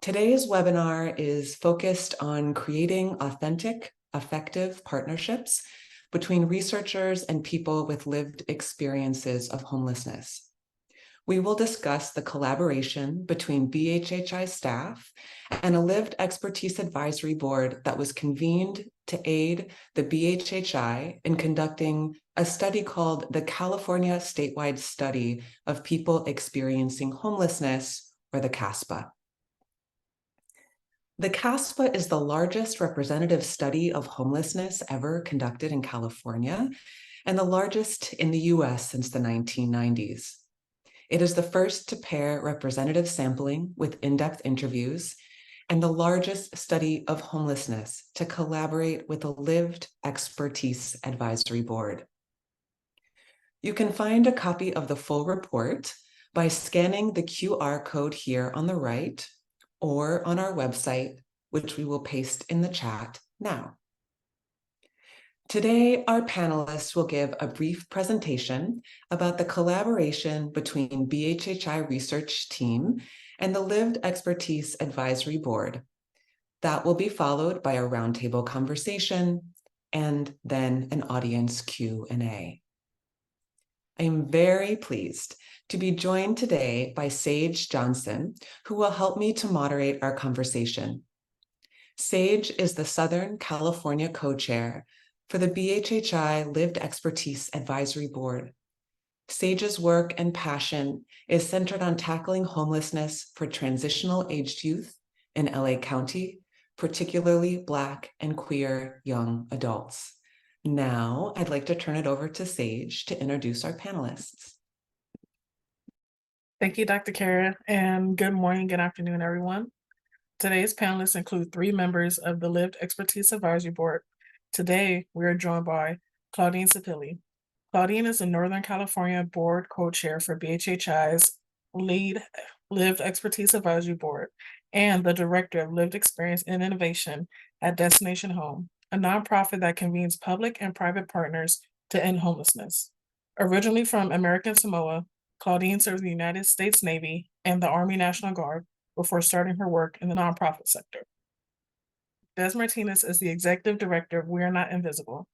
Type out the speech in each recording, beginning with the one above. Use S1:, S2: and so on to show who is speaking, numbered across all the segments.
S1: Today's webinar is focused on creating authentic, effective partnerships between researchers and people with lived experiences of homelessness. We will discuss the collaboration between BHHI staff and a lived expertise advisory board that was convened to aid the BHHI in conducting a study called the California Statewide Study of People Experiencing Homelessness, or the CASPEH. The CASPEH is the largest representative study of homelessness ever conducted in California and the largest in the US since the 1990s. It is the first to pair representative sampling with in-depth interviews and the largest study of homelessness to collaborate with a lived expertise advisory board. You can find a copy of the full report by scanning the QR code here on the right or on our website, which we will paste in the chat now. Today, our panelists will give a brief presentation about the collaboration between BHHI research team and the Lived Expertise Advisory Board. That will be followed by a roundtable conversation and then an audience Q&A. I am very pleased to be joined today by Sage Johnson, who will help me to moderate our conversation. Sage is the Southern California co-chair for the BHHI Lived Expertise Advisory Board. Sage's work and passion is centered on tackling homelessness for transitional aged youth in LA County, particularly Black and queer young adults. Now, I'd like to turn it over to Sage to introduce our panelists.
S2: Thank you, Dr. Kara, and good morning, good afternoon, everyone. Today's panelists include 3 members of the Lived Expertise Advisory Board. Today, we are joined by Claudine Sapilli. Claudine is the Northern California Board Co-Chair for BHHI's Lived Expertise Advisory Board and the Director of Lived Experience and Innovation at Destination Home, a nonprofit that convenes public and private partners to end homelessness. Originally from American Samoa, Claudine served in the United States Navy and the Army National Guard before starting her work in the nonprofit sector. Des Martinez is the Executive Director of We Are Not Invisible,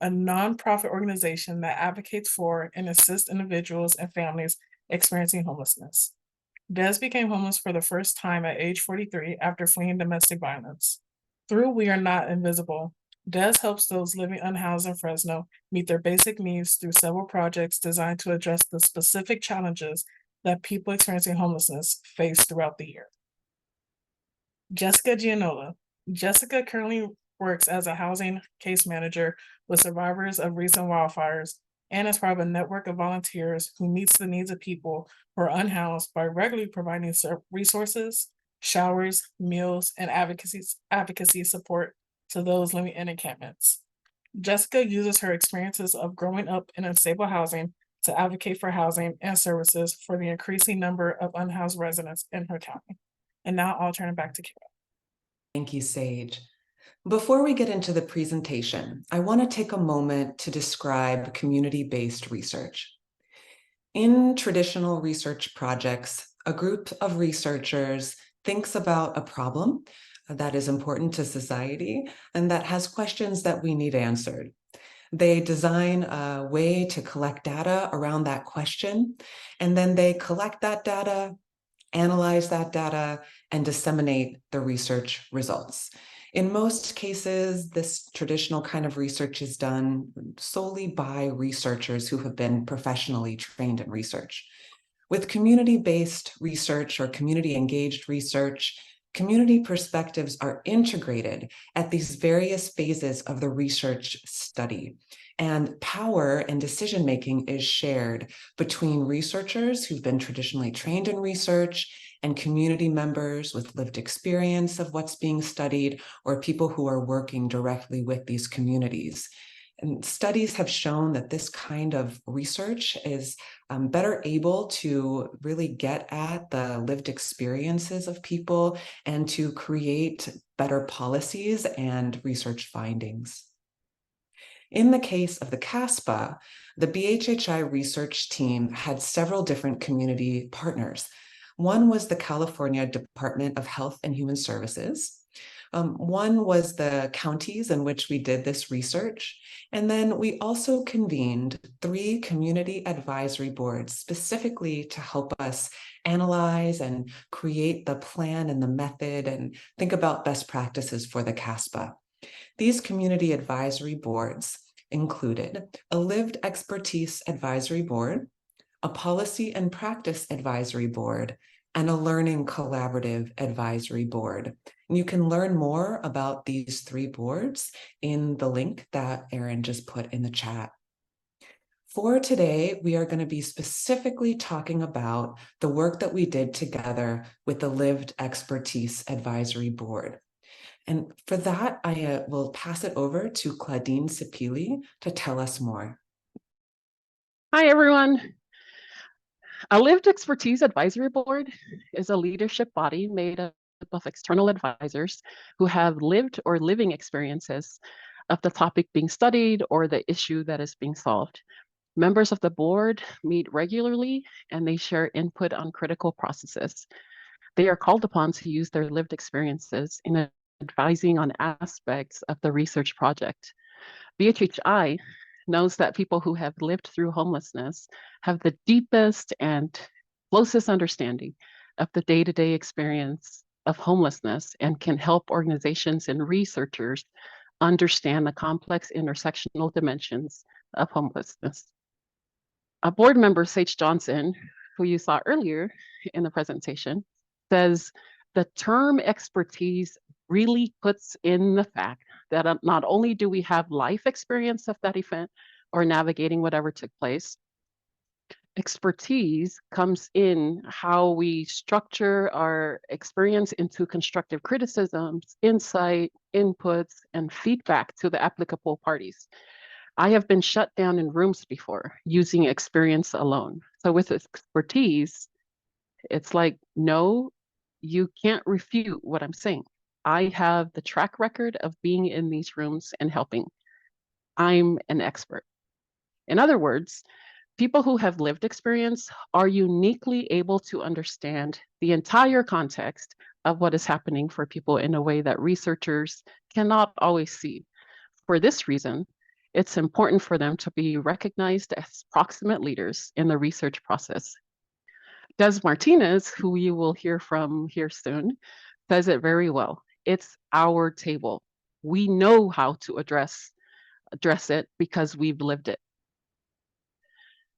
S2: a nonprofit organization that advocates for and assists individuals and families experiencing homelessness. Des became homeless for the first time at age 43 after fleeing domestic violence. Through We Are Not Invisible, Des helps those living unhoused in Fresno meet their basic needs through several projects designed to address the specific challenges that people experiencing homelessness face throughout the year. Jessica Gianola. Jessica currently works as a housing case manager with survivors of recent wildfires and as part of a network of volunteers who meets the needs of people who are unhoused by regularly providing resources, showers, meals, and advocacy support to those living in encampments. Jessica uses her experiences of growing up in unstable housing to advocate for housing and services for the increasing number of unhoused residents in her county. And now I'll turn it back to Kara.
S1: Thank you, Sage. Before we get into the presentation, I want to take a moment to describe community-based research. In traditional research projects, a group of researchers thinks about a problem that is important to society and that has questions that we need answered. They design a way to collect data around that question, and then they collect that data, analyze that data, and disseminate the research results. In most cases, this traditional kind of research is done solely by researchers who have been professionally trained in research. With community-based research or community-engaged research, community perspectives are integrated at these various phases of the research study. And power and decision-making is shared between researchers who've been traditionally trained in research and community members with lived experience of what's being studied, or people who are working directly with these communities. And studies have shown that this kind of research is better able to really get at the lived experiences of people and to create better policies and research findings. In the case of the CASPEH, the BHHI research team had several different community partners. One was the California Department of Health and Human Services. One was the counties in which we did this research. And then we also convened 3 community advisory boards specifically to help us analyze and create the plan and the method and think about best practices for the CASPEH. These community advisory boards included a lived expertise advisory board, a policy and practice advisory board, and a learning collaborative advisory board. And you can learn more about these 3 boards in the link that Erin just put in the chat. For today, we are going to be specifically talking about the work that we did together with the Lived Expertise Advisory Board. And for that, I will pass it over to Claudine Sipili to tell us more.
S3: Hi, everyone. A Lived Expertise Advisory Board is a leadership body made up of external advisors who have lived or living experiences of the topic being studied or the issue that is being solved. Members of the board meet regularly and they share input on critical processes. They are called upon to use their lived experiences in advising on aspects of the research project. BHHI knows that people who have lived through homelessness have the deepest and closest understanding of the day-to-day experience of homelessness and can help organizations and researchers understand the complex intersectional dimensions of homelessness. A board member, Sage Johnson, who you saw earlier in the presentation, says the term expertise really puts in the fact that not only do we have life experience of that event or navigating whatever took place, expertise comes in how we structure our experience into constructive criticisms, insight, inputs, and feedback to the applicable parties. I have been shut down in rooms before using experience alone. So with expertise, it's like, no, you can't refute what I'm saying. I have the track record of being in these rooms and helping. I'm an expert. In other words, people who have lived experience are uniquely able to understand the entire context of what is happening for people in a way that researchers cannot always see. For this reason, it's important for them to be recognized as proximate leaders in the research process. Des Martinez, who you will hear from here soon, says it very well. It's our table. We know how to address it because we've lived it.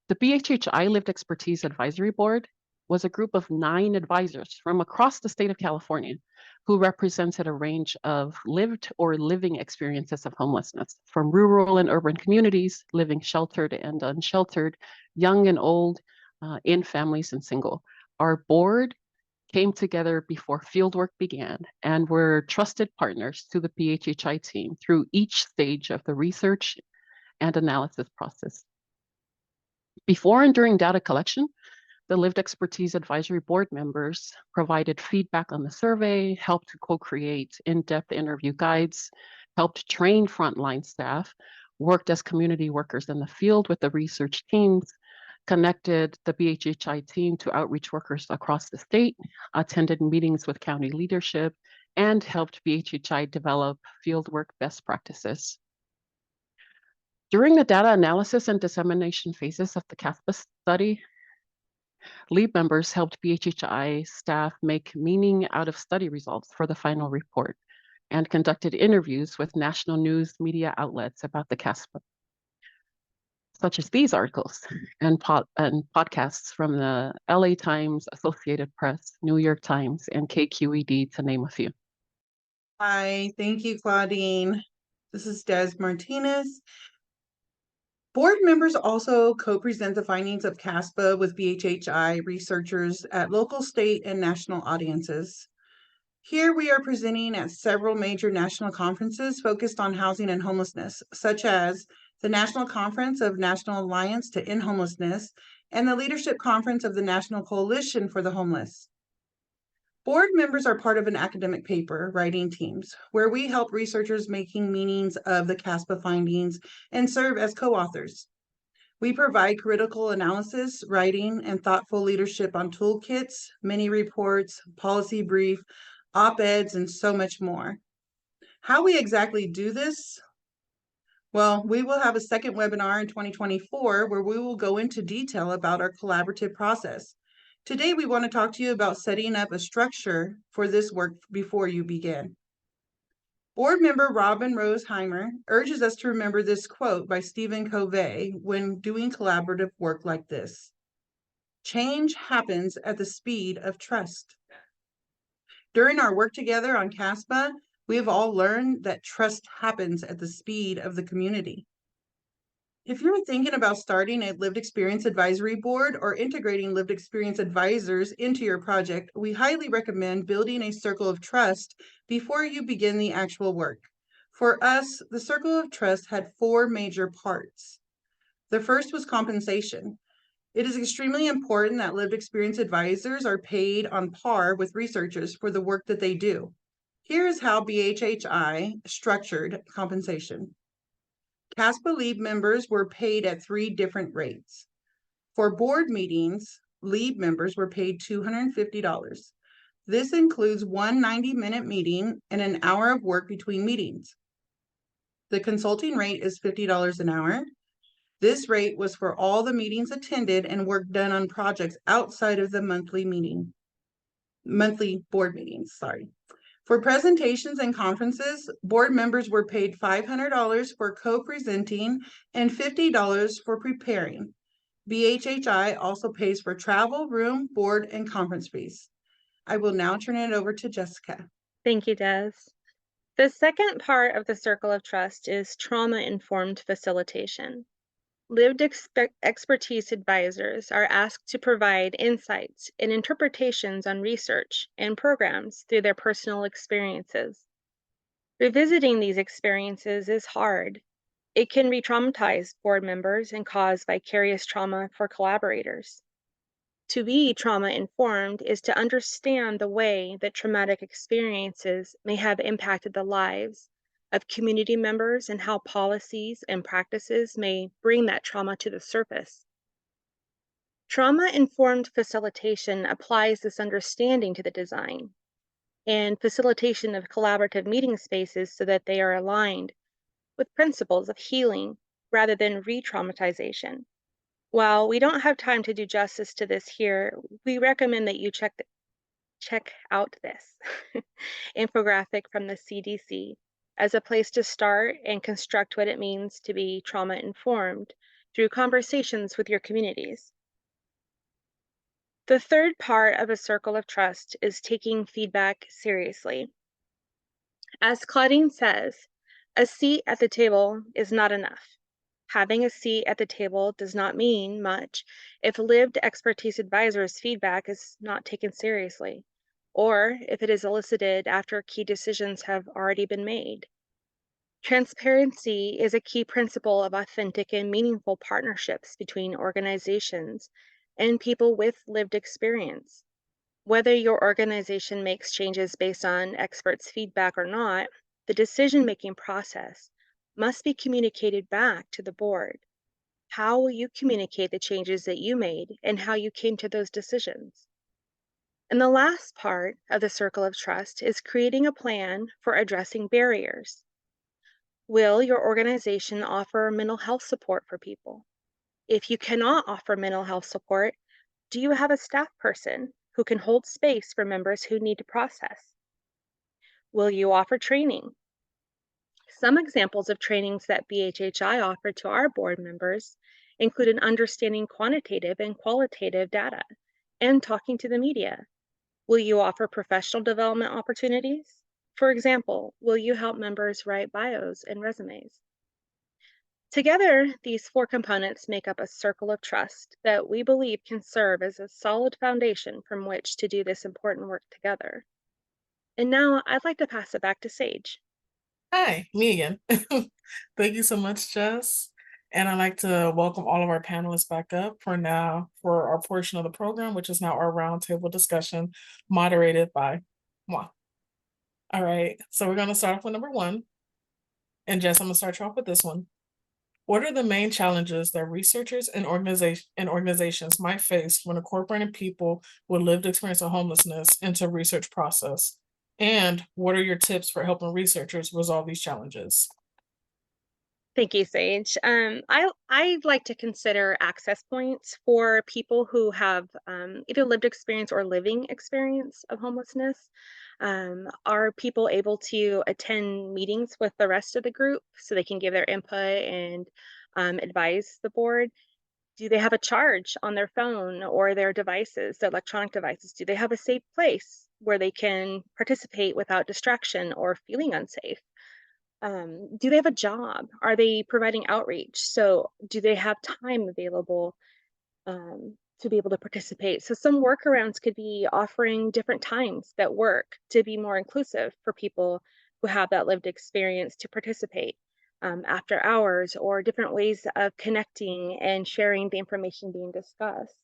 S3: The BHHI Lived Expertise Advisory Board was a group of 9 advisors from across the state of California who represented a range of lived or living experiences of homelessness, from rural and urban communities, living sheltered and unsheltered, young and old, in families and single. Our board came together before fieldwork began and were trusted partners to the BHHI team through each stage of the research and analysis process. Before and during data collection, the Lived Expertise Advisory Board members provided feedback on the survey, helped to co-create in-depth interview guides, helped train frontline staff, worked as community workers in the field with the research teams, connected the BHHI team to outreach workers across the state, attended meetings with county leadership, and helped BHHI develop fieldwork best practices. During the data analysis and dissemination phases of the CASPEH study, LEAB members helped BHHI staff make meaning out of study results for the final report and conducted interviews with national news media outlets about the CASPEH, such as these articles and podcasts from the LA Times, Associated Press, New York Times, and KQED, to name a few.
S4: Hi, thank you, Claudine. This is Des Martinez. Board members also co-present the findings of CASPEH with BHHI researchers at local, state, and national audiences. Here we are presenting at several major national conferences focused on housing and homelessness, such as the National Conference of National Alliance to End Homelessness and the Leadership Conference of the National Coalition for the Homeless. Board members are part of an academic paper writing teams where we help researchers making meanings of the CASPEH findings and serve as co-authors. We provide critical analysis, writing, and thoughtful leadership on toolkits, mini reports, policy brief, op-eds, and so much more. How we exactly do this? Well, we will have a second webinar in 2024 where we will go into detail about our collaborative process. Today, we want to talk to you about setting up a structure for this work before you begin. Board member Robin Roseheimer urges us to remember this quote by Stephen Covey when doing collaborative work like this. Change happens at the speed of trust. During our work together on CASPEH, we have all learned that trust happens at the speed of the community. If you're thinking about starting a lived experience advisory board or integrating lived experience advisors into your project, we highly recommend building a circle of trust before you begin the actual work. For us, the circle of trust had 4 major parts. The first was compensation. It is extremely important that lived experience advisors are paid on par with researchers for the work that they do. Here is how BHHI structured compensation. CASPEH LEAB members were paid at 3 different rates. For board meetings, LEAB members were paid $250. This includes one 90-minute meeting and an hour of work between meetings. The consulting rate is $50 an hour. This rate was for all the meetings attended and work done on projects outside of the monthly board meetings, sorry. For presentations and conferences, board members were paid $500 for co-presenting and $50 for preparing. BHHI also pays for travel, room, board, and conference fees. I will now turn it over to Jessica.
S5: Thank you, Des. The second part of the circle of trust is trauma-informed facilitation. Lived expertise advisors are asked to provide insights and interpretations on research and programs through their personal experiences. Revisiting these experiences is hard. It can re-traumatize board members and cause vicarious trauma for collaborators. To be trauma-informed is to understand the way that traumatic experiences may have impacted the lives of community members and how policies and practices may bring that trauma to the surface. Trauma-informed facilitation applies this understanding to the design and facilitation of collaborative meeting spaces so that they are aligned with principles of healing rather than re-traumatization. While we don't have time to do justice to this here, we recommend that you check out this infographic from the CDC as a place to start and construct what it means to be trauma-informed through conversations with your communities. The third part of a circle of trust is taking feedback seriously. As Claudine says, a seat at the table is not enough. Having a seat at the table does not mean much if lived expertise advisors' feedback is not taken seriously, or if it is elicited after key decisions have already been made. Transparency is a key principle of authentic and meaningful partnerships between organizations and people with lived experience. Whether your organization makes changes based on experts' feedback or not, the decision-making process must be communicated back to the board. How will you communicate the changes that you made and how you came to those decisions? And the last part of the circle of trust is creating a plan for addressing barriers. Will your organization offer mental health support for people? If you cannot offer mental health support, do you have a staff person who can hold space for members who need to process? Will you offer training? Some examples of trainings that BHHI offered to our board members include an understanding quantitative and qualitative data and talking to the media. Will you offer professional development opportunities? For example, will you help members write bios and resumes? Together, these 4 components make up a circle of trust that we believe can serve as a solid foundation from which to do this important work together. And now I'd like to pass it back to Sage.
S2: Hi, me again. Thank you so much, Jess. And I'd like to welcome all of our panelists back up for our portion of the program, which is now our roundtable discussion moderated by moi. All right, so we're going to start off with number 1. And Jess, I'm going to start you off with this one. What are the main challenges that researchers and organizations might face when incorporating people with lived experience of homelessness into research process? And what are your tips for helping researchers resolve these challenges?
S5: Thank you, Sage. I like to consider access points for people who have either lived experience or living experience of homelessness. Are people able to attend meetings with the rest of the group so they can give their input and advise the board? Do they have a charge on their phone or their devices, their electronic devices? Do they have a safe place where they can participate without distraction or feeling unsafe? Do they have a job? Are they providing outreach? So, do they have time available to be able to participate? So, some workarounds could be offering different times that work to be more inclusive for people who have that lived experience to participate after hours, or different ways of connecting and sharing the information being discussed.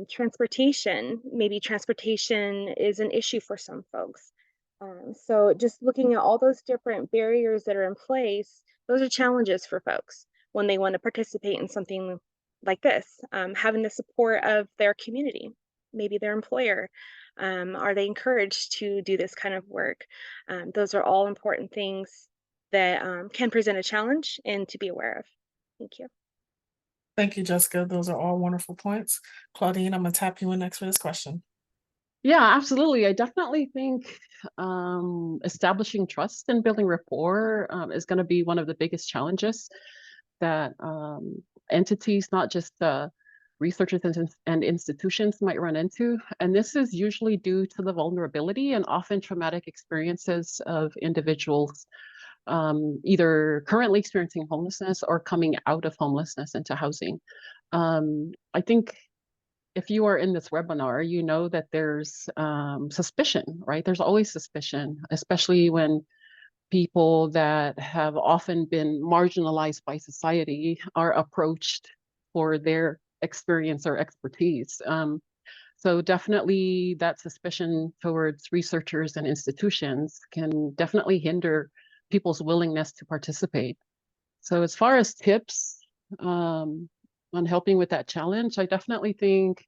S5: Transportation, maybe transportation is an issue for some folks. So just looking at all those different barriers that are in place, those are challenges for folks when they want to participate in something like this. Having the support of their community, maybe their employer. Are they encouraged to do this kind of work? Those are all important things that can present a challenge and to be aware of. Thank you.
S2: Thank you, Jessica. Those are all wonderful points. Claudine, I'm gonna tap you in next for this question.
S3: Yeah, absolutely. I definitely think establishing trust and building rapport is going to be one of the biggest challenges that entities, not just researchers and institutions, might run into. And this is usually due to the vulnerability and often traumatic experiences of individuals either currently experiencing homelessness or coming out of homelessness into housing. I think if you are in this webinar, you know that there's suspicion, right? There's always suspicion, especially when people that have often been marginalized by society are approached for their experience or expertise. So definitely that suspicion towards researchers and institutions can definitely hinder people's willingness to participate. So as far as tips on helping with that challenge, I definitely think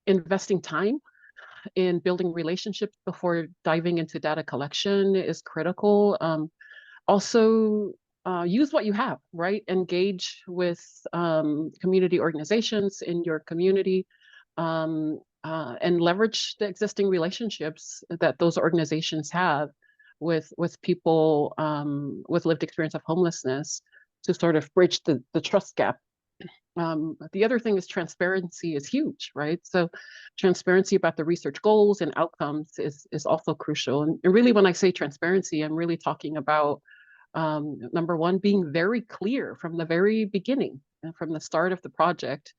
S3: investing time in building relationships before diving into data collection is critical. Also, use what you have, right? Engage with community organizations in your community and leverage the existing relationships that those organizations have with people with lived experience of homelessness to sort of bridge the trust gap. The other thing is transparency is huge, right? So transparency about the research goals and outcomes is also crucial. And really, when I say transparency, I'm really talking about number one, being very clear from the very beginning, from the start of the project,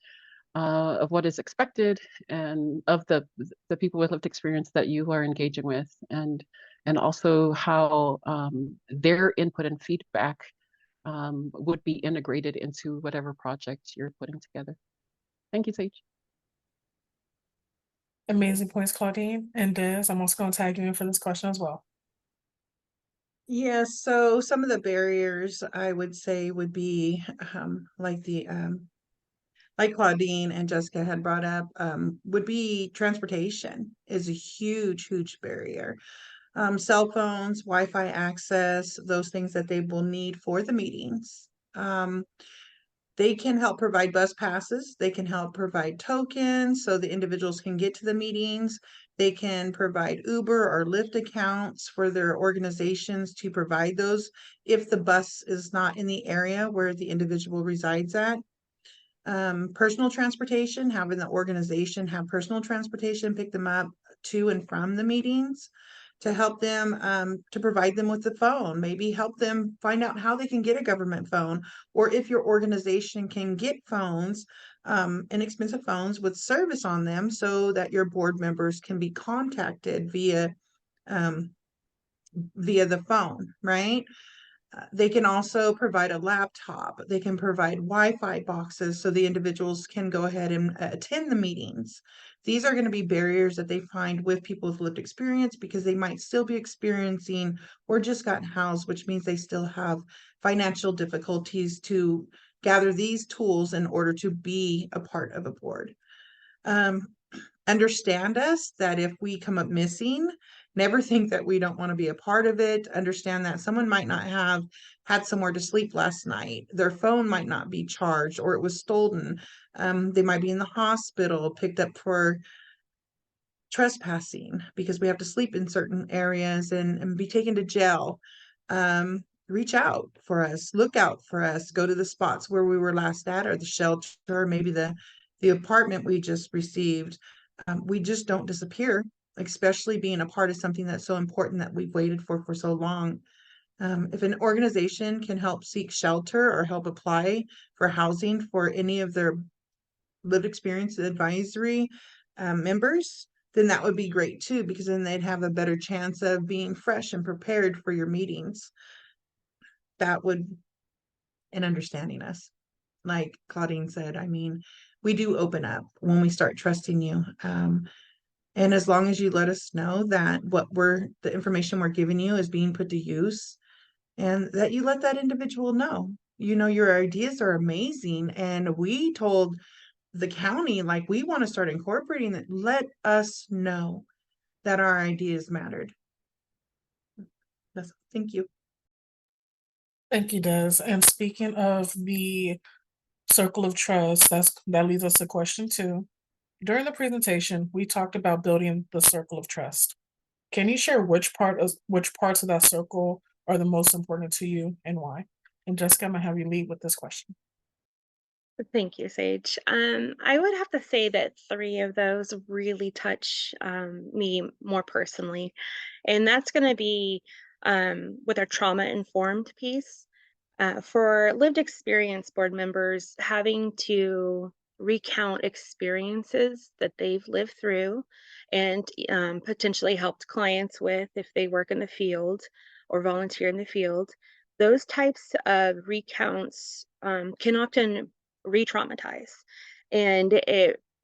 S3: of what is expected and of the people with lived experience that you are engaging with, and also how their input and feedback would be integrated into whatever project you're putting together. Thank you, Sage.
S2: Amazing points, Claudine. And Des, I'm also going to tag you in for this question as well.
S4: Yes, so some of the barriers I would say would be like Claudine and Jessica had brought up, would be transportation is a huge, huge barrier. Cell phones, Wi-Fi access, those things that they will need for the meetings. They can help provide bus passes. They can help provide tokens so the individuals can get to the meetings. They can provide Uber or Lyft accounts for their organizations to provide those if the bus is not in the area where the individual resides at. Personal transportation, having the organization have personal transportation, pick them up to and from the meetings, to help them, to provide them with the phone, maybe help them find out how they can get a government phone, or if your organization can get phones, inexpensive phones with service on them so that your board members can be contacted via the phone, right? They can also provide a laptop. They can provide Wi-Fi boxes so the individuals can go ahead and attend the meetings. These are going to be barriers that they find with people with lived experience because they might still be experiencing or just gotten housed, which means they still have financial difficulties to gather these tools in order to be a part of a board. Understand us that if we come up missing, never think that we don't want to be a part of it. Understand that someone might not have had somewhere to sleep last night. Their phone might not be charged or it was stolen. They might be in the hospital, picked up for trespassing because we have to sleep in certain areas and be taken to jail. Reach out for us, look out for us, go to the spots where we were last at or the shelter, maybe the apartment we just received. We just don't disappear, especially being a part of something that's so important that we've waited for so long. If an organization can help seek shelter or help apply for housing for any of their lived experience advisory members, then that would be great too, because then they'd have a better chance of being fresh and prepared for your meetings. That would, and understanding us. Like Claudine said, I mean, we do open up when we start trusting you. And as long as you let us know that the information we're giving you is being put to use, and that you let that individual know, your ideas are amazing. And we told the county, like, we want to start incorporating that. Let us know that our ideas mattered. Thank you.
S2: Thank you, Des. And speaking of the circle of trust, that leads us to question 2. During the presentation, we talked about building the circle of trust. Can you share which parts of that circle are the most important to you and why? And Jessica, I'm gonna have you lead with this question.
S5: Thank you, Sage. I would have to say that 3 of those really touch me more personally, and that's going to be with our trauma-informed piece. For lived experience board members, having to recount experiences that they've lived through and potentially helped clients with if they work in the field or volunteer in the field, those types of recounts can often re-traumatize. And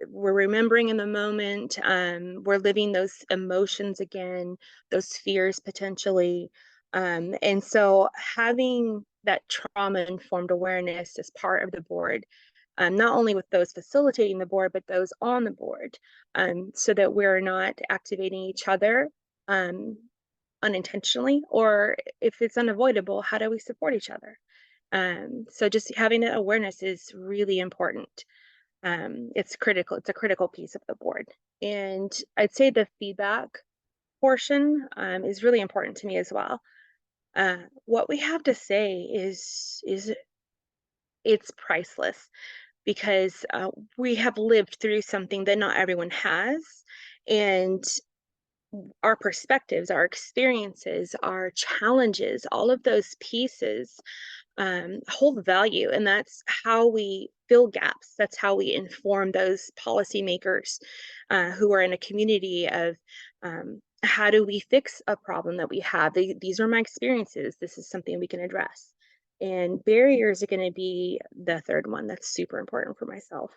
S5: we're remembering in the moment, we're living those emotions again, those fears potentially. And so having that trauma-informed awareness as part of the board, not only with those facilitating the board, but those on the board, so that we're not activating each other unintentionally, or if it's unavoidable, how do we support each other? So just having that awareness is really important. It's critical. It's a critical piece of the board. And I'd say the feedback portion is really important to me as well. What we have to say is it's priceless because we have lived through something that not everyone has, and our perspectives, our experiences, our challenges, all of those pieces hold value, and that's how we fill gaps. That's how we inform those policymakers who are in a community of how do we fix a problem that we have. These are my experiences. This is something we can address. And barriers are going to be the third one that's super important for myself.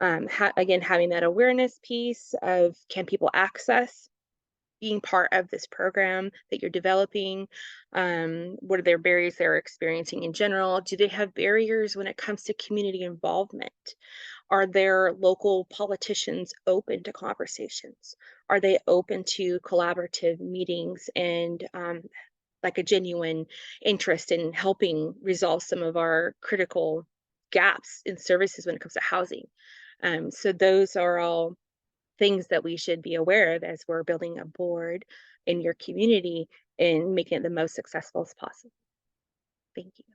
S5: Again, having that awareness piece of, can people access being part of this program that you're developing? What are their barriers they're experiencing in general? Do they have barriers when it comes to community involvement? Are their local politicians open to conversations? Are they open to collaborative meetings and like a genuine interest in helping resolve some of our critical gaps in services when it comes to housing? So those are all things that we should be aware of as we're building a board in your community and making it the most successful as possible. Thank you.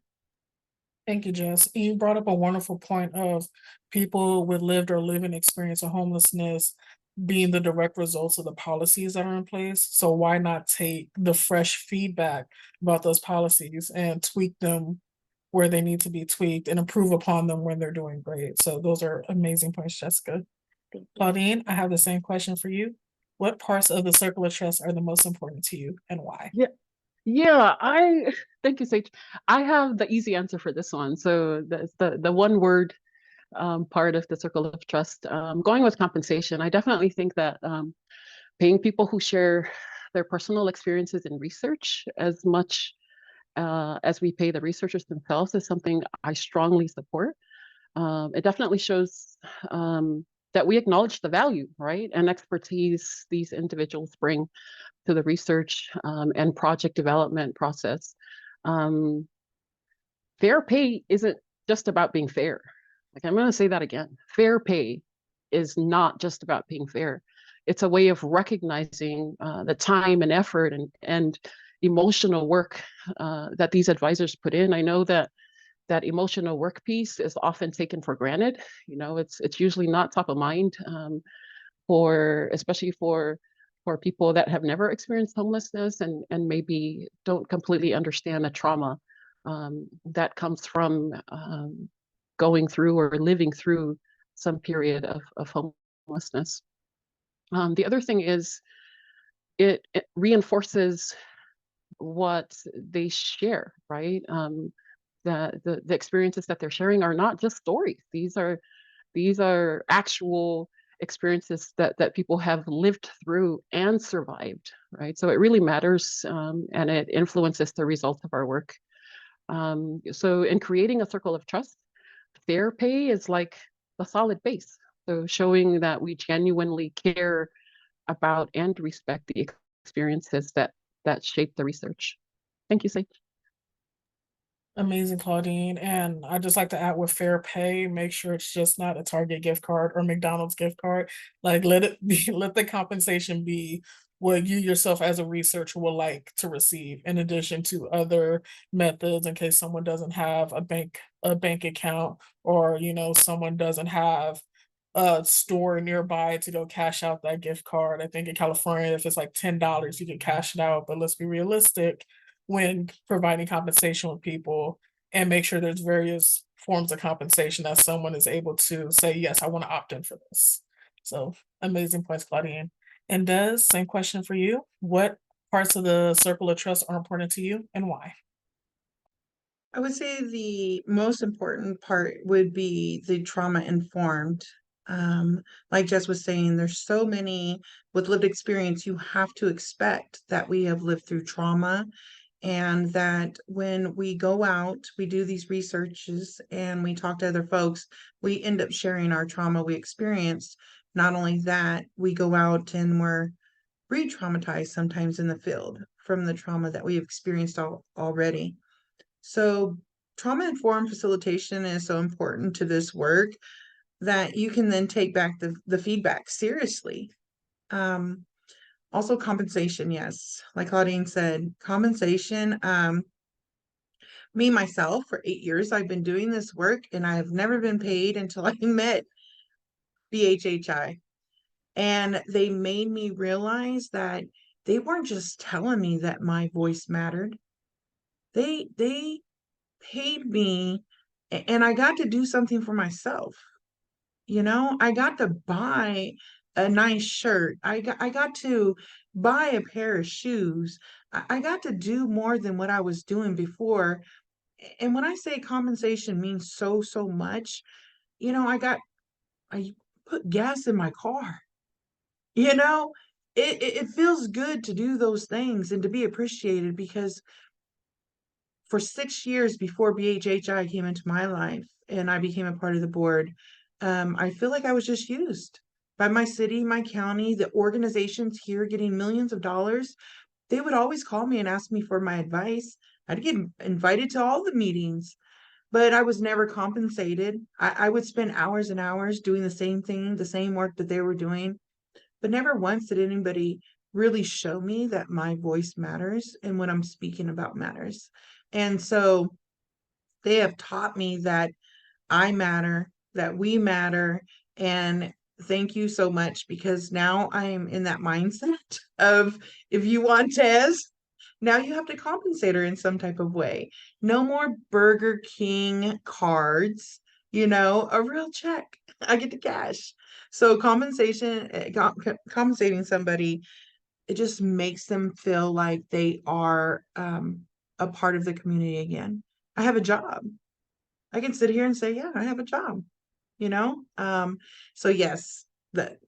S2: Thank you, Jess. And you brought up a wonderful point of people with lived or living experience of homelessness being the direct results of the policies that are in place. So why not take the fresh feedback about those policies and tweak them where they need to be tweaked and improve upon them when they're doing great? So those are amazing points, Jessica.
S5: Thank you.
S2: Claudine, I have the same question for you. What parts of the circle of trust are the most important to you and why?
S3: Yeah, thank you, Sage. I have the easy answer for this one. So the one word part of the circle of trust. Going with compensation, I definitely think that paying people who share their personal experiences in research as much as we pay the researchers themselves is something I strongly support. It definitely shows that we acknowledge the value, right, and expertise these individuals bring to the research and project development process. Fair pay isn't just about being fair. Like, I'm going to say that again. Fair pay is not just about being fair. It's a way of recognizing the time and effort and emotional work that these advisors put in. I know that emotional work piece is often taken for granted. You know, it's usually not top of mind especially for people that have never experienced homelessness and maybe don't completely understand the trauma that comes from going through or living through some period of homelessness. The other thing is it reinforces what they share, right? The experiences that they're sharing are not just stories. These are actual experiences that people have lived through and survived, right? So it really matters, and it influences the results of our work. So in creating a circle of trust, fair pay is like the solid base. So showing that we genuinely care about and respect the experiences that shape the research. Thank you, Sage.
S2: Amazing, Claudine. And I just like to add with fair pay, make sure it's just not a Target gift card or McDonald's gift card. Like let it be, let the compensation be what you yourself as a researcher would like to receive, in addition to other methods in case someone doesn't have a bank account, or someone doesn't have a store nearby to go cash out that gift card. I think in California, if it's like $10, you can cash it out. But let's be realistic when providing compensation with people, and make sure there's various forms of compensation that someone is able to say, yes, I want to opt in for this. So amazing points, Claudine. And Des, same question for you. What parts of the circle of trust are important to you and why?
S4: I would say the most important part would be the trauma informed. Like Jess was saying, there's so many with lived experience. You have to expect that we have lived through trauma, and that when we go out, we do these researches and we talk to other folks, we end up sharing our trauma we experienced. Not only that, we go out and we're re-traumatized sometimes in the field from the trauma that we've experienced already. So trauma-informed facilitation is so important to this work that you can then take back the feedback seriously. Also compensation, yes. Like Claudine said, compensation. Me, myself, for 8 years, I've been doing this work and I have never been paid until I met BHHI. And they made me realize that they weren't just telling me that my voice mattered. They paid me, and I got to do something for myself. I got to buy a nice shirt. I got to buy a pair of shoes. I got to do more than what I was doing before. And when I say compensation means so much, I put gas in my car. You know, it feels good to do those things and to be appreciated, because for 6 years before BHHI came into my life and I became a part of the board, I feel like I was just used by my city, my county, the organizations here getting millions of dollars. They would always call me and ask me for my advice. I'd get invited to all the meetings, but I was never compensated. I would spend hours and hours doing the same thing, the same work that they were doing, but never once did anybody really show me that my voice matters and what I'm speaking about matters. And so they have taught me that I matter, that we matter. And thank you so much, because now I am in that mindset of, if you want Tez, now you have to compensate her in some type of way. No more Burger King cards, a real check. I get the cash. So compensating somebody it just makes them feel like they are a part of the community again. I have a job. I can sit here and say, yeah, I have a job, you know? So yes, that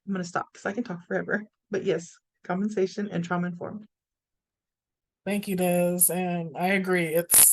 S4: I'm going to stop because I can talk forever. But yes, compensation and trauma informed.
S2: Thank you, Des. And I agree. It's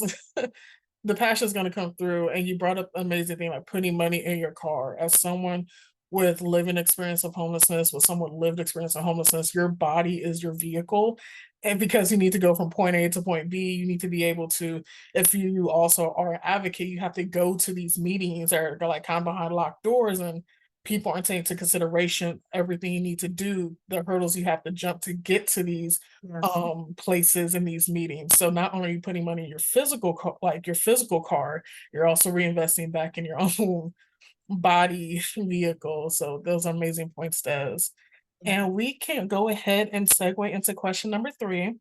S2: the passion is going to come through. And you brought up an amazing thing like putting money in your car. As someone with living experience of homelessness, with someone with lived experience of homelessness, your body is your vehicle. And because you need to go from point A to point B, you need to be able to, if you also are an advocate, you have to go to these meetings that are like kind of behind locked doors, and people aren't taking into consideration everything you need to do, the hurdles you have to jump to get to these
S4: Yes.
S2: places in these meetings. So not only are you putting money in your physical like your physical car, you're also reinvesting back in your own body vehicle. So those are amazing points, Des. And we can go ahead and segue into question number 3.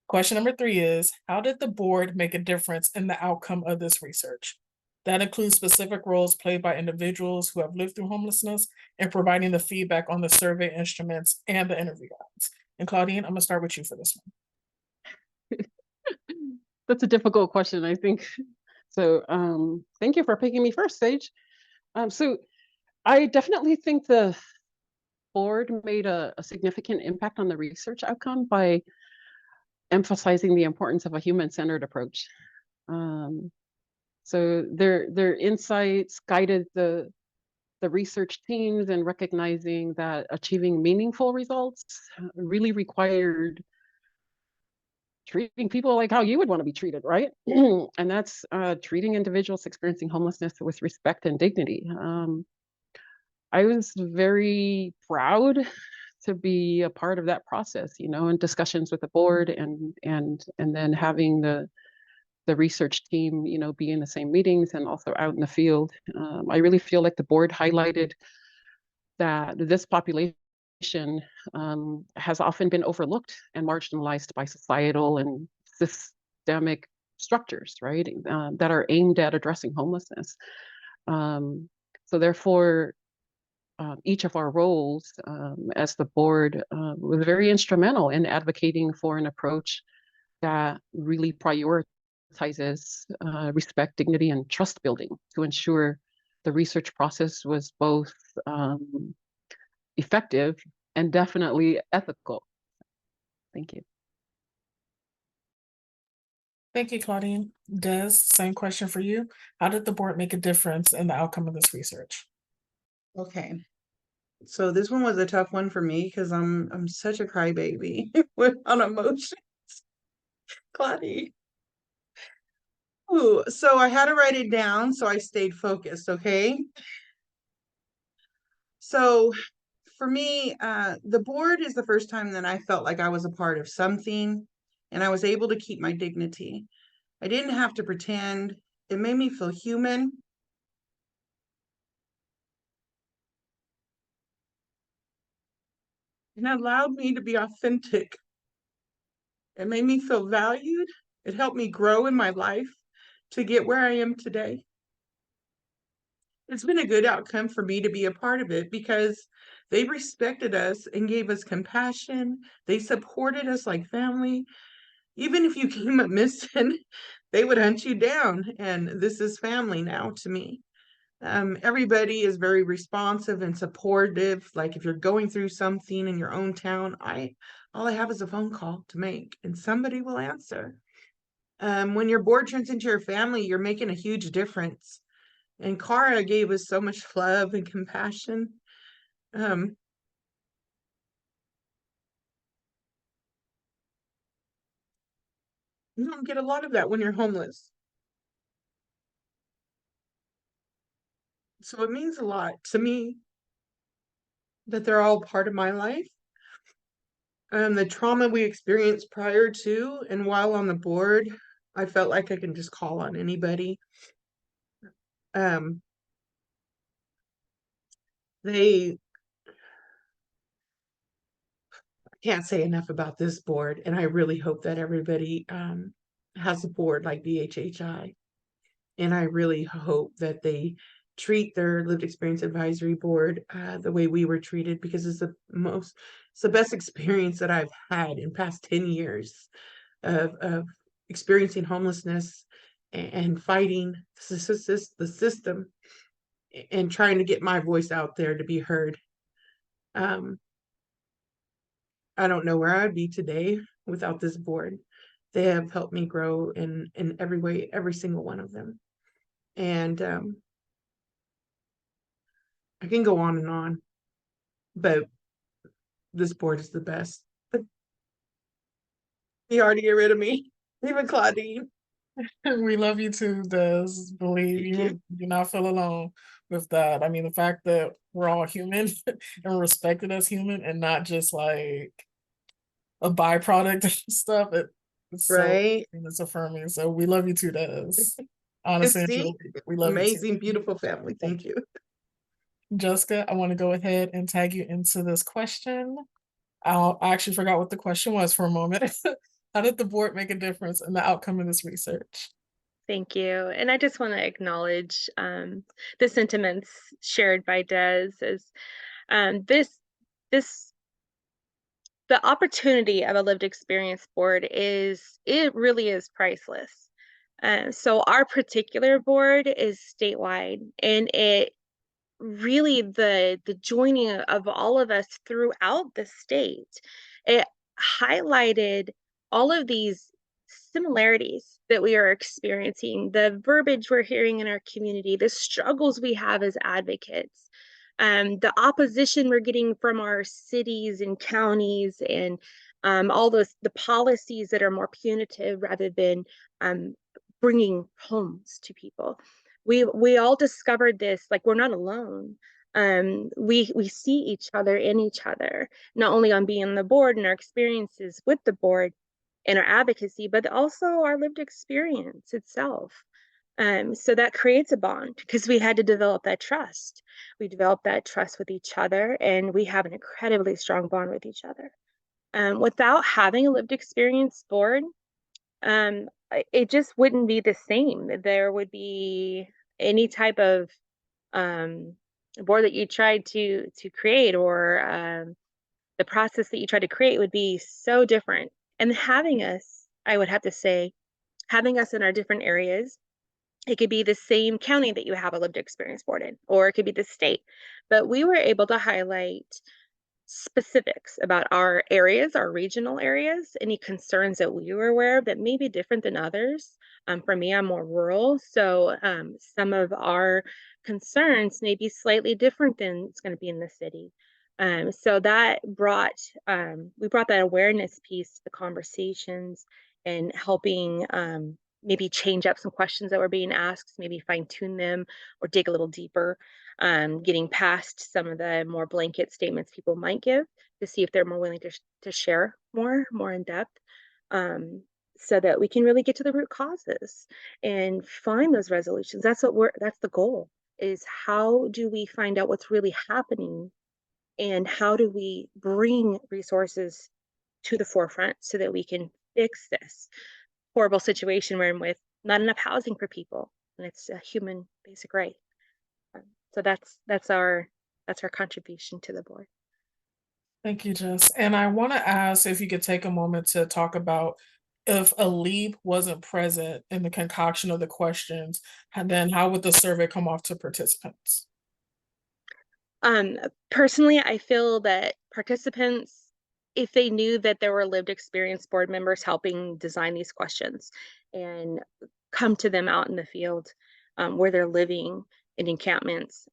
S2: Question number 3 is, how did the board make a difference in the outcome of this research? That includes specific roles played by individuals who have lived through homelessness and providing the feedback on the survey instruments and the interview guides. And Claudine, I'm gonna start with you for this one.
S3: That's a difficult question, I think. So thank you for picking me first, Sage. So I definitely think the board made a significant impact on the research outcome by emphasizing the importance of a human-centered approach. So their insights guided the research teams in recognizing that achieving meaningful results really required treating people like how you would want to be treated, right? And that's treating individuals experiencing homelessness with respect and dignity. I was very proud to be a part of that process, you know, in discussions with the board and then having the research team, you know, be in the same meetings and also out in the field. I really feel like the board highlighted that this population has often been overlooked and marginalized by societal and systemic structures, right, that are aimed at addressing homelessness. So therefore, each of our roles as the board was very instrumental in advocating for an approach that really prioritizes respect, dignity, and trust building to ensure the research process was both effective and definitely ethical. Thank you.
S2: Thank you, Claudine. Des, same question for you. How did the board make a difference in the outcome of this research?
S4: Okay. So this one was a tough one for me because I'm such a crybaby on emotions. Claudie. Ooh, so I had to write it down so I stayed focused, okay? So for me, the board is the first time that I felt like I was a part of something and I was able to keep my dignity. I didn't have to pretend. It made me feel human. And allowed me to be authentic. It made me feel valued. It helped me grow in my life to get where I am today. It's been a good outcome for me to be a part of it because they respected us and gave us compassion. They supported us like family. Even if you came up missing, they would hunt you down. And this is family now to me. Everybody is very responsive and supportive. Like if you're going through something in your own town, all I have is a phone call to make and somebody will answer. When your board turns into your family, you're making a huge difference. And Cara gave us so much love and compassion. You don't get a lot of that when you're homeless. So it means a lot to me that they're all part of my life. The trauma we experienced prior to and while on the board, I felt like I can just call on anybody. I can't say enough about this board, and I really hope that everybody has a board like BHHI. And I really hope that they treat their lived experience advisory board the way we were treated, because it's the best experience that I've had in past 10 years of experiencing homelessness and fighting the system and trying to get my voice out there to be heard. I don't know where I'd be today without this board. They have helped me grow in every way, every single one of them. And I can go on, but this board is the best. You already get rid of me, even Claudine.
S2: We love you too, Des. Believe you do not feel alone with that. I mean, the fact that we're all human and respected as human and not just like a byproduct of stuff, it's
S4: Right?
S2: so it's affirming. So we love you too, Des. Honestly,
S4: See,
S2: we love
S4: amazing,
S2: you too.
S4: beautiful family. Thank you.
S2: Jessica, I want to go ahead and tag you into this question. I actually forgot what the question was for a moment. How did the board make a difference in the outcome of this research?
S5: Thank you. And I just want to acknowledge the sentiments shared by Des as the opportunity of a lived experience board it really is priceless. So our particular board is statewide, and it really the joining of all of us throughout the state, it highlighted all of these similarities that we are experiencing, the verbiage we're hearing in our community, the struggles we have as advocates, the opposition we're getting from our cities and counties, and all the policies that are more punitive rather than bringing homes to people. We all discovered this, like, we're not alone. We see each other in each other, not only on being on the board and our experiences with the board and our advocacy, but also our lived experience itself. So that creates a bond because we had to develop that trust. We developed that trust with each other, and we have an incredibly strong bond with each other. Without having a lived experience board, it just wouldn't be the same. There would be any type of board that you tried to create, or the process that you tried to create would be so different. And having us, I would have to say, having us in our different areas, it could be the same county that you have a lived experience board in, or it could be the state. But we were able to highlight specifics about our areas, our regional areas, any concerns that we were aware of that may be different than others. For me, I'm more rural, so some of our concerns may be slightly different than it's going to be in the city. So that we brought that awareness piece to the conversations, and helping maybe change up some questions that were being asked, maybe fine tune them or dig a little deeper, getting past some of the more blanket statements people might give to see if they're more willing to share more in depth, so that we can really get to the root causes and find those resolutions. That's the goal, is how do we find out what's really happening, and how do we bring resources to the forefront so that we can fix this horrible situation we're in with not enough housing for people, and it's a human basic right. So that's our contribution to the board.
S2: Thank you, Jess. And I want to ask if you could take a moment to talk about, if a LEAB wasn't present in the concoction of the questions, and then how would the survey come off to participants?
S5: Personally, I feel that participants, if they knew that there were lived experience board members helping design these questions and come to them out in the field, where they're living in encampments,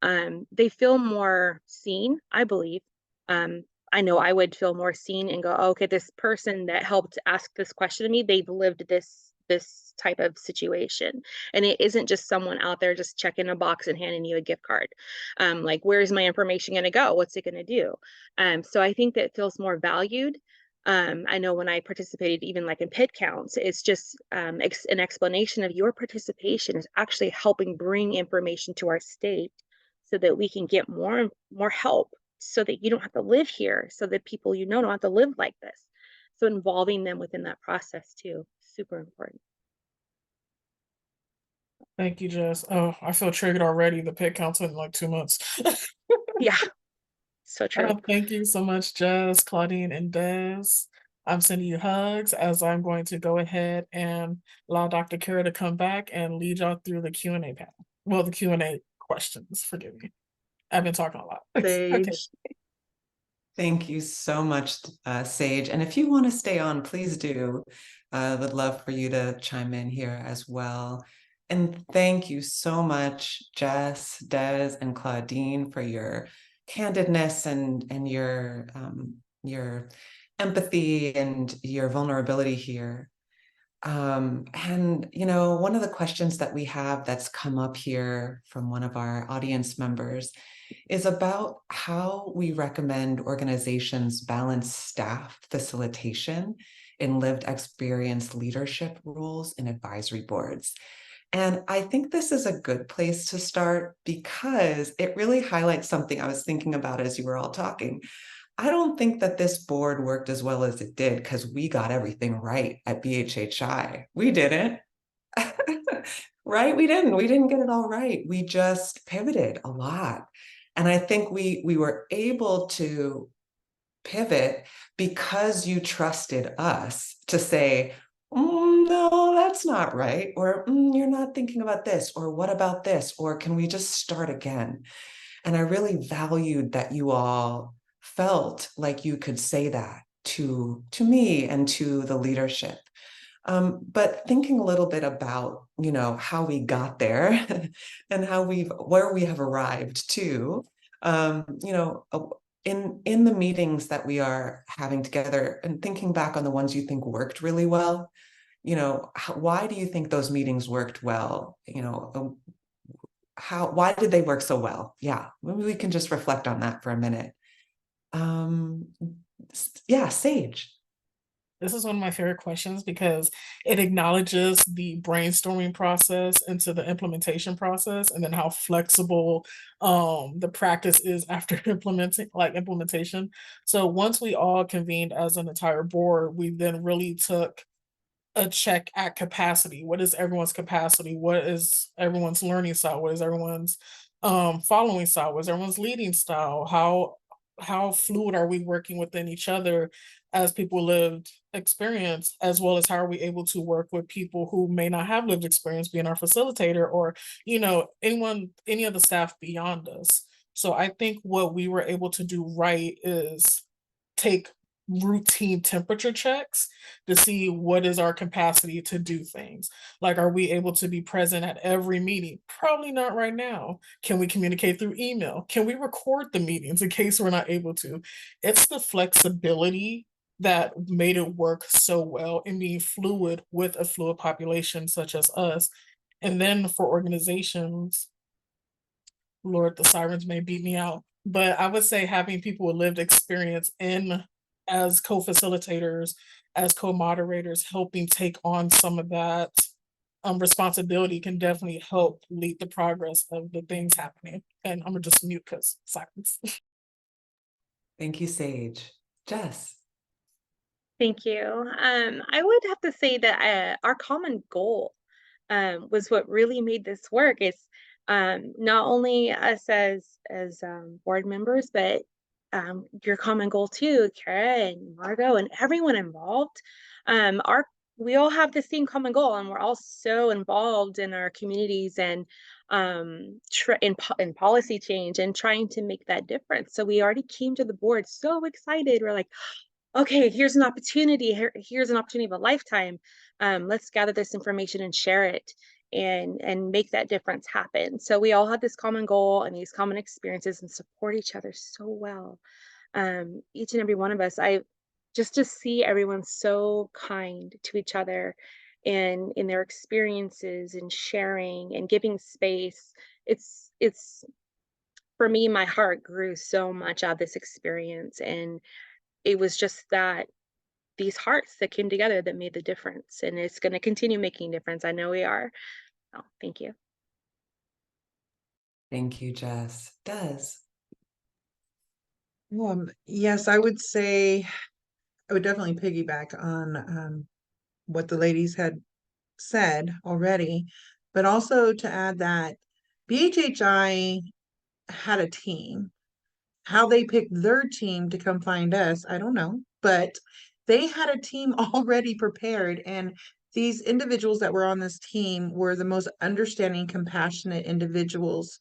S5: they feel more seen, I believe. I know I would feel more seen and go, oh, okay, this person that helped ask this question to me, they've lived this type of situation, and it isn't just someone out there just checking a box and handing you a gift card. Like, where's my information going to go? What's it going to do? So I think that it feels more valued. I know when I participated, even like in pit counts, it's just an explanation of your participation is actually helping bring information to our state so that we can get more help, so that you don't have to live here, so that people don't have to live like this. So involving them within that process too, super important.
S2: Thank you, Jess. Oh, I feel triggered already. The pet council in like 2 months.
S5: Yeah, so true.
S2: Thank you so much, Jess, Claudine, and Des. I'm sending you hugs as I'm going to go ahead and allow Dr. Kara to come back and lead y'all through the Q&A panel. Well, the Q&A questions, forgive me. I've been talking a lot. Okay.
S4: Sage.
S1: Thank you so much, Sage. And if you want to stay on, please do. Would love for you to chime in here as well. And thank you so much, Jess, Des, and Claudine, for your candidness and your empathy and your vulnerability here. And, you know, one of the questions that we have that's come up here from one of our audience members is about how we recommend organizations balance staff facilitation in lived experience leadership roles in advisory boards. And I think this is a good place to start because it really highlights something I was thinking about as you were all talking. I don't think that this board worked as well as it did because we got everything right at BHHI. We didn't. Right? We didn't get it all right. We just pivoted a lot. And I think we were able to pivot because you trusted us to say, no, that's not right. Or you're not thinking about this. Or what about this? Or can we just start again? And I really valued that you all felt like you could say that to me and to the leadership. But thinking a little bit about, you know, how we got there and where we have arrived to, you know, in the meetings that we are having together and thinking back on the ones you think worked really well, you know, why do you think those meetings worked well? You know, why did they work so well? Yeah, maybe we can just reflect on that for a minute. Yeah, Sage.
S2: This is one of my favorite questions because it acknowledges the brainstorming process into the implementation process and then how flexible the practice is after implementation. So once we all convened as an entire board, we then really took a check at capacity. What is everyone's capacity? What is everyone's learning style? What is everyone's following style? What is everyone's leading style? How fluid are we working within each other as people lived experience, as well as how are we able to work with people who may not have lived experience being our facilitator or, you know, any of the staff beyond us. So I think what we were able to do right is take routine temperature checks to see what is our capacity to do things. Like, are we able to be present at every meeting? Probably not right now. Can we communicate through email? Can we record the meetings in case we're not able to? It's the flexibility that made it work so well and being fluid with a fluid population such as us. And then for organizations, Lord, the sirens may beat me out, but I would say having people with lived experience in as co-facilitators, as co-moderators, helping take on some of that responsibility can definitely help lead the progress of the things happening. And I'm gonna just mute because silence.
S1: Thank you, Sage. Jess.
S5: Thank you. I would have to say that our common goal was what really made this work. It's not only us as board members, but your common goal too, Kara and Margot and everyone involved. We all have the same common goal, and we're all so involved in our communities and in policy change and trying to make that difference. So we already came to the board so excited. We're like, okay, here's an opportunity. Here's an opportunity of a lifetime. Let's gather this information and share it and make that difference happen. So we all had this common goal and these common experiences and support each other so well. Each and every one of us, I just to see everyone so kind to each other and in their experiences and sharing and giving space. It's for me, my heart grew so much out of this experience, and it was just that these hearts that came together that made the difference, and it's going to continue making a difference. I know we are. Oh, thank you.
S1: Thank you, Jess. Des.
S4: Yes, I would say I would definitely piggyback on what the ladies had said already, but also to add that BHHI had a team. How they picked their team to come find us, I don't know, but they had a team already prepared, and these individuals that were on this team were the most understanding, compassionate individuals,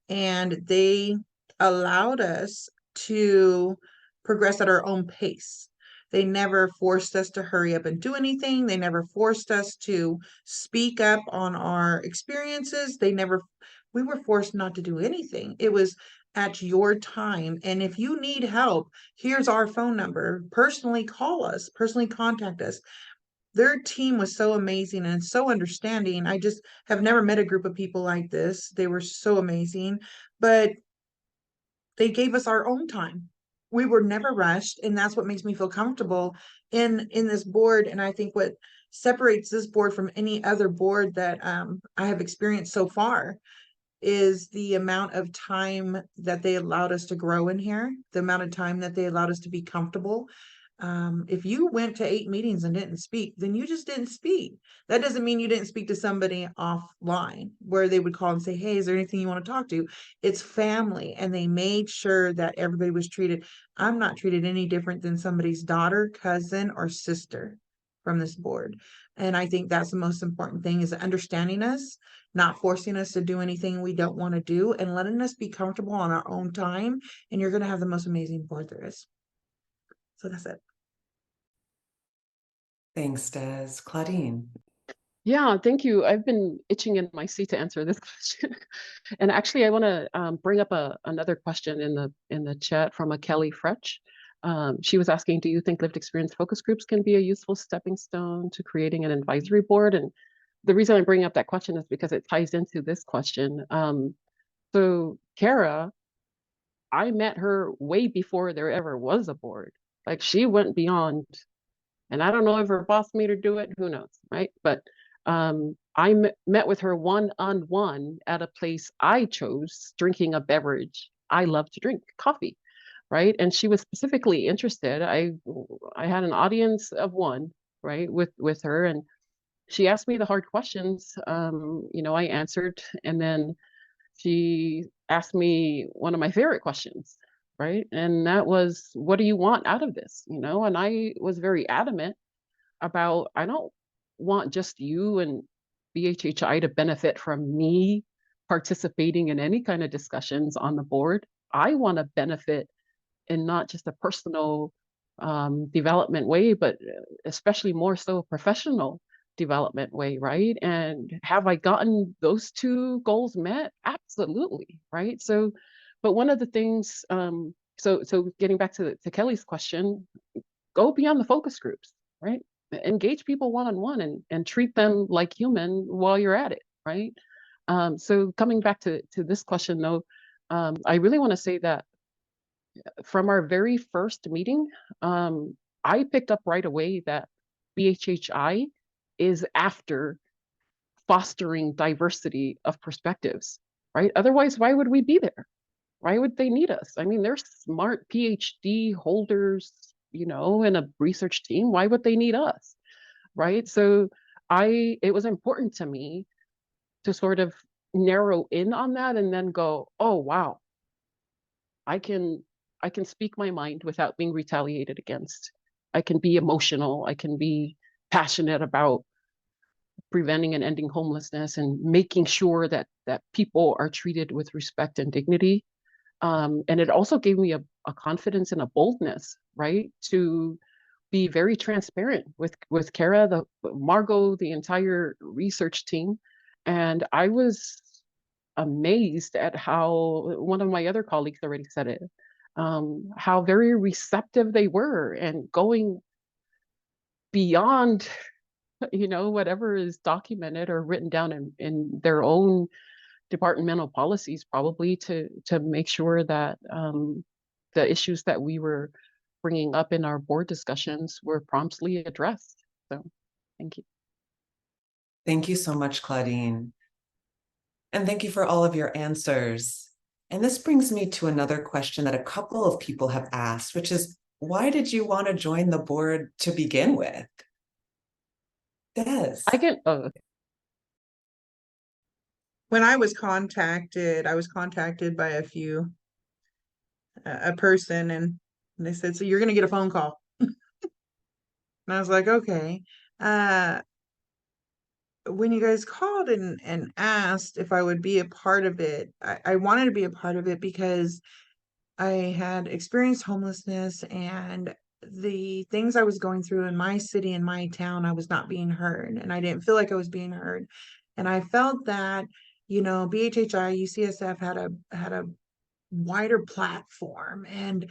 S4: and they allowed us to progress at our own pace. They never forced us to hurry up and do anything. They never forced us to speak up on our experiences. We were forced not to do anything. It was at your time. And if you need help, here's our phone number. Personally call us, personally contact us. Their team was so amazing and so understanding. I just have never met a group of people like this. They were so amazing, but they gave us our own time. We were never rushed, and that's what makes me feel comfortable in this board. And I think what separates this board from any other board that I have experienced so far is the amount of time that they allowed us to grow in here, the amount of time that they allowed us to be comfortable. If you went to 8 meetings and didn't speak, then you just didn't speak. That doesn't mean you didn't speak to somebody offline where they would call and say, hey, is there anything you want to talk to? It's family, and they made sure that everybody was treated. I'm not treated any different than somebody's daughter, cousin, or sister from this board. And I think that's the most important thing, is understanding us, not forcing us to do anything we don't want to do, and letting us be comfortable on our own time. And you're going to have the most amazing board there is. So that's it.
S1: Thanks, Des. Claudine.
S3: Yeah, thank you. I've been itching in my seat to answer this question. And actually, I want to bring up another question in the chat from a Kelly Fretch. She was asking, do you think lived experience focus groups can be a useful stepping stone to creating an advisory board? And the reason I bring up that question is because it ties into this question. So Kara, I met her way before there ever was a board. Like, she went beyond, and I don't know if her boss made her do it, who knows, right? But I met with her one-on-one at a place I chose, drinking a beverage I love to drink, coffee, right? And she was specifically interested. I had an audience of one, right, with her, and she asked me the hard questions. You know, I answered, and then she asked me one of my favorite questions, right? And that was, what do you want out of this? You know, and I was very adamant about, I don't want just you and BHHI to benefit from me participating in any kind of discussions on the board. I want to benefit in not just a personal development way, but especially more so a professional development way, right? And have I gotten those two goals met? Absolutely, right? So, but one of the things, so getting back to Kelly's question, go beyond the focus groups, right? Engage people one-on-one and treat them like human while you're at it, right? So coming back to this question though, I really want to say that from our very first meeting, I picked up right away that BHHI is after fostering diversity of perspectives, right? Otherwise, why would we be there? Why would they need us? I mean, they're smart PhD holders, you know, in a research team. Why would they need us, right? So it was important to me to sort of narrow in on that and then go, oh, wow, I can speak my mind without being retaliated against. I can be emotional. I can be passionate about preventing and ending homelessness and making sure that people are treated with respect and dignity. And it also gave me a confidence and a boldness, right, to be very transparent with Kara, Margot, the entire research team. And I was amazed at how, one of my other colleagues already said it, how very receptive they were and going beyond, you know, whatever is documented or written down in their own departmental policies, probably to make sure that the issues that we were bringing up in our board discussions were promptly addressed. So thank you.
S1: Thank you so much, Claudine. And thank you for all of your answers. And this brings me to another question that a couple of people have asked, which is, why did you want to join the board to begin with? Des.
S3: I can,
S4: when I was contacted by a person, and they said, so you're going to get a phone call. And I was like, okay. When you guys called and asked if I would be a part of it, I wanted to be a part of it because I had experienced homelessness, and the things I was going through in my city, in my town, I was not being heard, and I didn't feel like I was being heard. And I felt that, BHHI, UCSF had a wider platform, and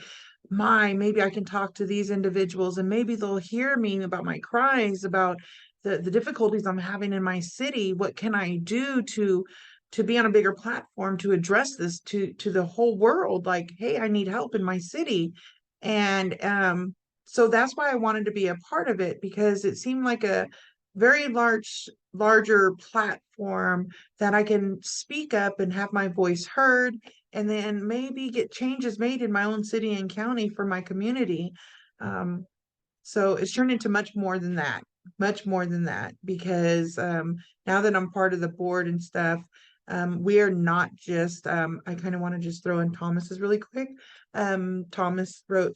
S4: maybe I can talk to these individuals and maybe they'll hear me about my cries, about the difficulties I'm having in my city. What can I do to be on a bigger platform to address this to the whole world? Like, hey, I need help in my city. And so that's why I wanted to be a part of it, because it seemed like a very larger platform that I can speak up and have my voice heard, and then maybe get changes made in my own city and county for my community. So it's turned into much more than that, because now that I'm part of the board and stuff, we are not just, I kind of want to just throw in Thomas's really quick. Thomas wrote,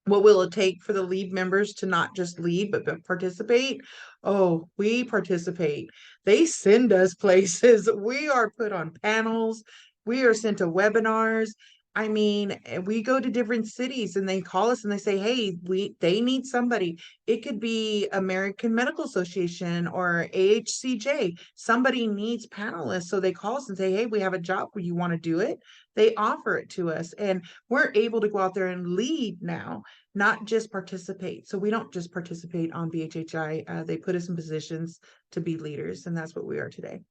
S4: what will it take for the LEAB members to not just lead, but participate? Oh, we participate. They send us places. We are put on panels. We are sent to webinars. I mean, we go to different cities and they call us and they say, hey, they need somebody. It could be American Medical Association or AHCJ. Somebody needs panelists. So they call us and say, hey, we have a job where you want to do it. They offer it to us, and we're able to go out there and lead now, not just participate. So we don't just participate on BHHI. They put us in positions to be leaders, and that's what we are today.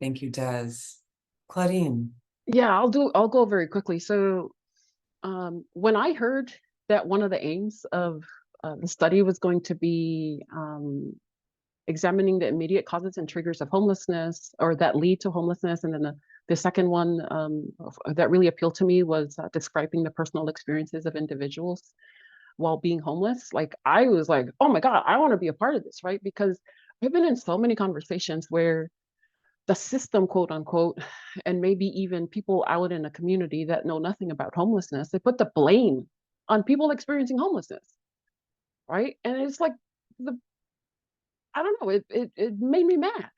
S1: Thank you, Des. Claudine.
S3: Yeah, I'll go very quickly. So when I heard that one of the aims of the study was going to be examining the immediate causes and triggers of homelessness, or that lead to homelessness, and then the second one that really appealed to me was describing the personal experiences of individuals while being homeless. Like, I was like, oh my God, I want to be a part of this, right? Because I've been in so many conversations where the system, quote unquote, and maybe even people out in a community that know nothing about homelessness, they put the blame on people experiencing homelessness, right? And it's like, I don't know, it made me mad,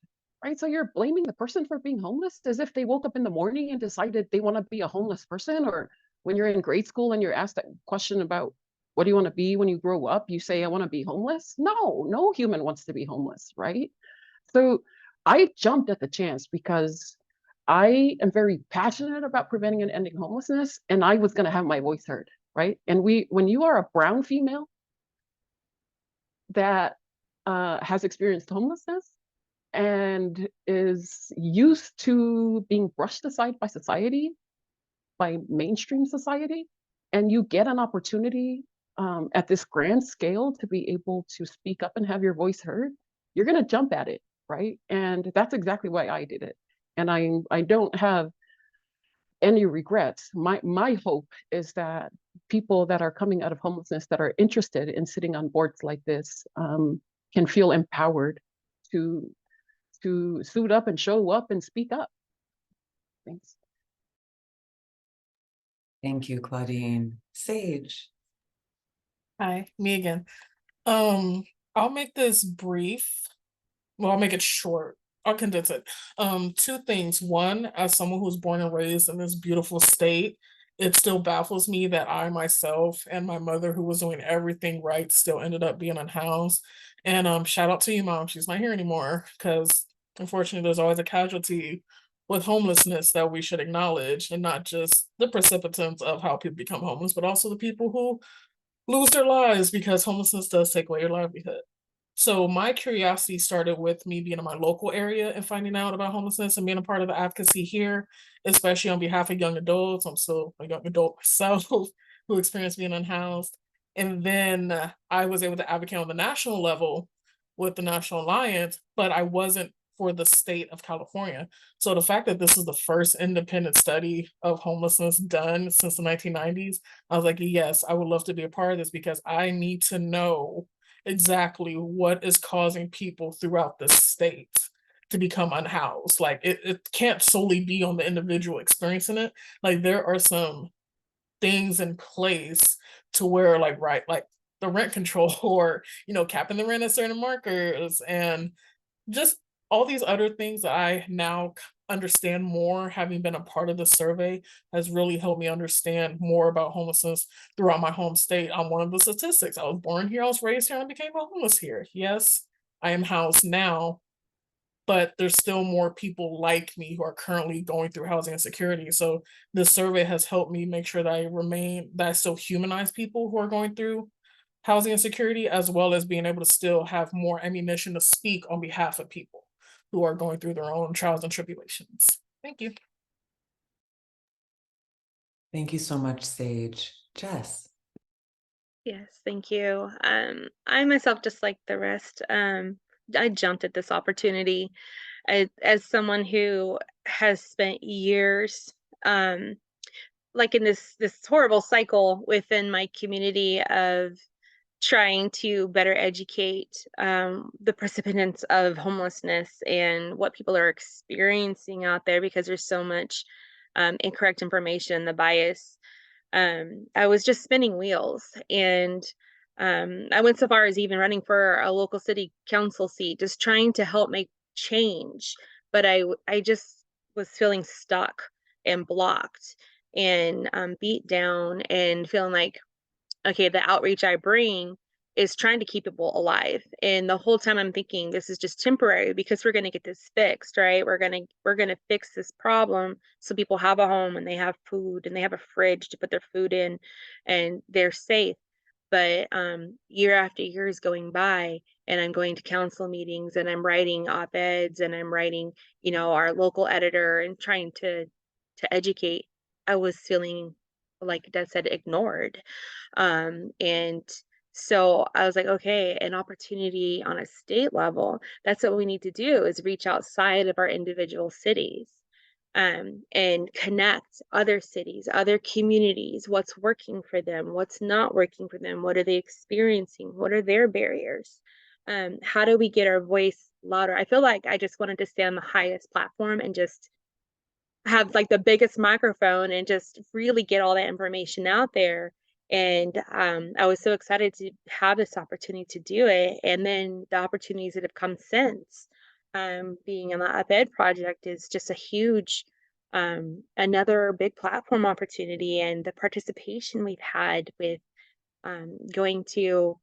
S3: right? So you're blaming the person for being homeless as if they woke up in the morning and decided they want to be a homeless person. Or when you're in grade school and you're asked that question about what do you want to be when you grow up, you say, I want to be homeless. No human wants to be homeless, right? So I jumped at the chance because I am very passionate about preventing and ending homelessness, and I was going to have my voice heard, right? And when you are a brown female that has experienced homelessness and is used to being brushed aside by society, by mainstream society, and you get an opportunity at this grand scale to be able to speak up and have your voice heard, you're going to jump at it, right? And that's exactly why I did it. And I don't have any regrets. My hope is that people that are coming out of homelessness that are interested in sitting on boards like this can feel empowered to suit up and show up and speak up. Thanks.
S1: Thank you, Claudine. Sage.
S2: Hi, me again. I'll make this brief. Well, I'll make it short. I'll condense it. Two things. One, as someone who's born and raised in this beautiful state, it still baffles me that I myself and my mother, who was doing everything right, still ended up being unhoused. And shout out to you, Mom. She's not here anymore, because unfortunately there's always a casualty with homelessness that we should acknowledge, and not just the precipitants of how people become homeless, but also the people who lose their lives because homelessness does take away your livelihood. So my curiosity started with me being in my local area and finding out about homelessness and being a part of the advocacy here, especially on behalf of young adults. I'm still a young adult myself who experienced being unhoused. And then I was able to advocate on the national level with the National Alliance, but I wasn't for the state of California. So the fact that this is the first independent study of homelessness done since the 1990s, I was like, yes, I would love to be a part of this, because I need to know exactly what is causing people throughout the state to become unhoused. Like it can't solely be on the individual experiencing it. Like there are some things in place to where like, right, like the rent control or, capping the rent at certain markers and just all these other things that I now understand more, having been a part of the survey, has really helped me understand more about homelessness throughout my home state. I'm one of the statistics. I was born here, I was raised here, and I became homeless here. Yes, I am housed now, but there's still more people like me who are currently going through housing insecurity. So this survey has helped me make sure that I still humanize people who are going through housing insecurity, as well as being able to still have more ammunition to speak on behalf of people who are going through their own trials and tribulations. Thank you.
S1: Thank you so much, Sage. Jess.
S5: Yes, thank you. I myself, just like the rest, I jumped at this opportunity. As someone who has spent years, like in this horrible cycle within my community of trying to better educate the participants of homelessness and what people are experiencing out there, because there's so much incorrect information, the bias. I was just spinning wheels, and I went so far as even running for a local city council seat, just trying to help make change. But I just was feeling stuck and blocked and beat down, and feeling like, okay, the outreach I bring is trying to keep people alive. And the whole time I'm thinking this is just temporary, because we're going to get this fixed, right? We're going to fix this problem so people have a home and they have food and they have a fridge to put their food in and they're safe. But year after year is going by, and I'm going to council meetings and I'm writing op-eds and I'm writing, our local editor, and trying to educate. I was feeling, like Dad said, ignored. And so I was like, okay, an opportunity on a state level. That's what we need to do, is reach outside of our individual cities, and connect other cities, other communities, what's working for them, what's not working for them, what are they experiencing, what are their barriers, how do we get our voice louder. I feel like I just wanted to stay on the highest platform and just have like the biggest microphone and just really get all that information out there. And I was so excited to have this opportunity to do it. And then the opportunities that have come since, being in the op-ed project is just a huge, another big platform opportunity. And the participation we've had with going to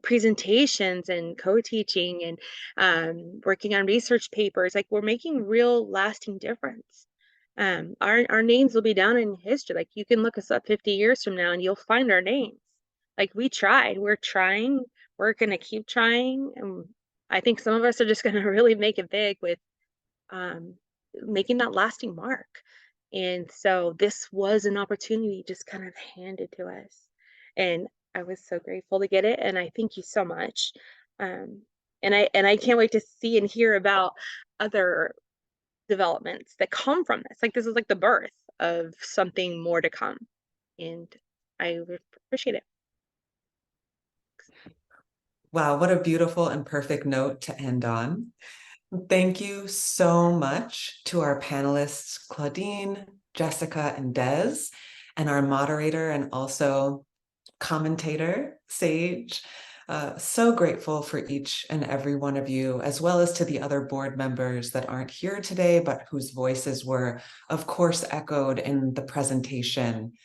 S5: presentations and co-teaching and working on research papers, like we're making real lasting difference. Our names will be down in history. Like you can look us up 50 years from now and you'll find our names. Like we tried, we're trying, we're gonna keep trying. And I think some of us are just gonna really make it big with um, making that lasting mark. And so this was an opportunity just kind of handed to us. And I was so grateful to get it. And I thank you so much. And I can't wait to see and hear about other developments that come from this. Like this is like the birth of something more to come. And I appreciate it.
S1: Wow, what a beautiful and perfect note to end on. Thank you so much to our panelists, Claudine, Jessica, and Des, and our moderator and also commentator, Sage. So grateful for each and every one of you, as well as to the other board members that aren't here today, but whose voices were, of course, echoed in the presentation